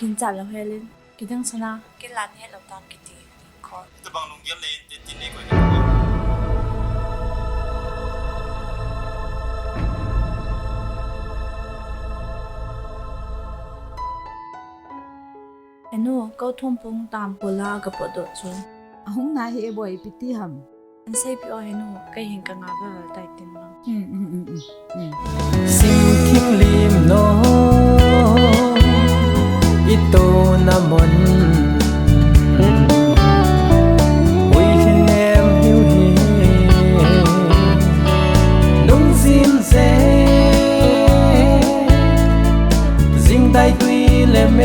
กินจัดแล้วเฮลินกินทั้งชนะกินร้านนี้เราตามกินดีขอแต่บางโรงเรียนเลยติดนี่ก็เห็นหนูก็ทุ่มปุงตามโบลากับปวดดชนห้องนายเฮบ่อยปิติหำอันเซพี่อ้อยหนูก็เห็นกังอาแบบไต่เต็มมั้งสิ่งที่ลืมน้องอีโตน้ำมนอุ้ยคะแนนหิวเฮนุ่งซินเซสิ่งใดตุยเลเม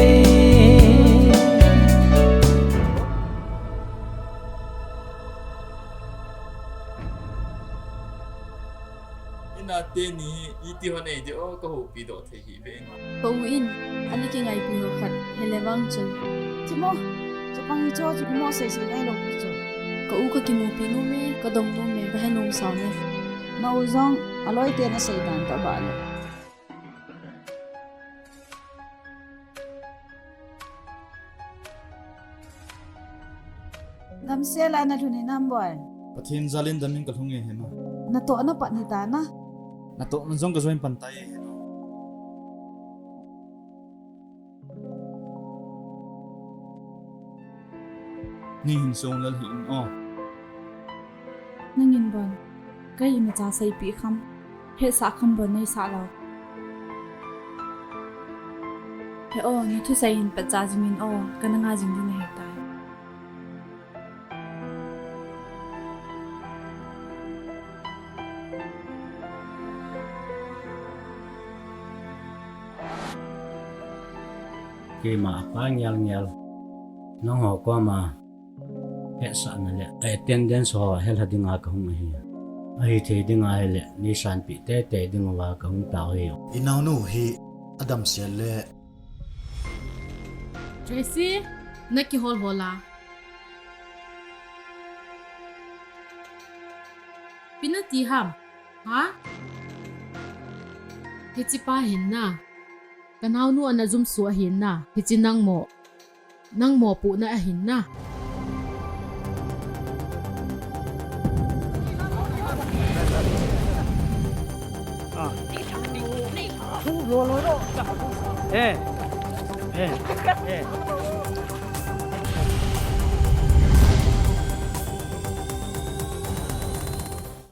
นาเตนี่อีที่วันไหนเดี๋ยวก็หูปีโดดเทีเบนปวินอันนี้กี่ไงปีหัวขัดเฮเลวังจนจิโมจะปังอีโจจะกิโมเสยได้ลงอีโจก็อู้ก็กินหมูปีนู่นเมก็ดงนู่นเมก็ให้นมสาวเมมาอุซองอร่อยเตียนเสยดันตะบาลดำเสียลายนาทุนีน้ำบ่อยประเทศซาลินดำมิงกับทุ่งเห็นไหมนาโตนาปัดนิตานะนาโตมันส่งกระสุนปันไตนี่หินทรงแล้วหินอ้อนั่งยินบอลก็ยินมาจ่าใส่ปีคำเฮสักคำบอลในสาเราเฮโอนี่ทุใส่หินปัจจาจิมินอ้อก็นั่งอาจิงที่ในเหตุใดกี่มาป้าเงียลน้องหอกว่ามาเฮสันนั่นแหละไอเตียนเดนสอเฮลหัดงากะหงเฮียไอเทดิงาเฮลนิสันปิเตเตดิงวากะหงตาเฮียอินานูฮีอดัมเซเล Tracy นักกี่ฮอลฮอลาปินาตีฮัมฮะเฮจิป้าเห็นนะกันเอาหนูอันนั้นซุ่มสัวเห็นนะเฮจินั่งหมอปูน่ะเห็นนะเฮ้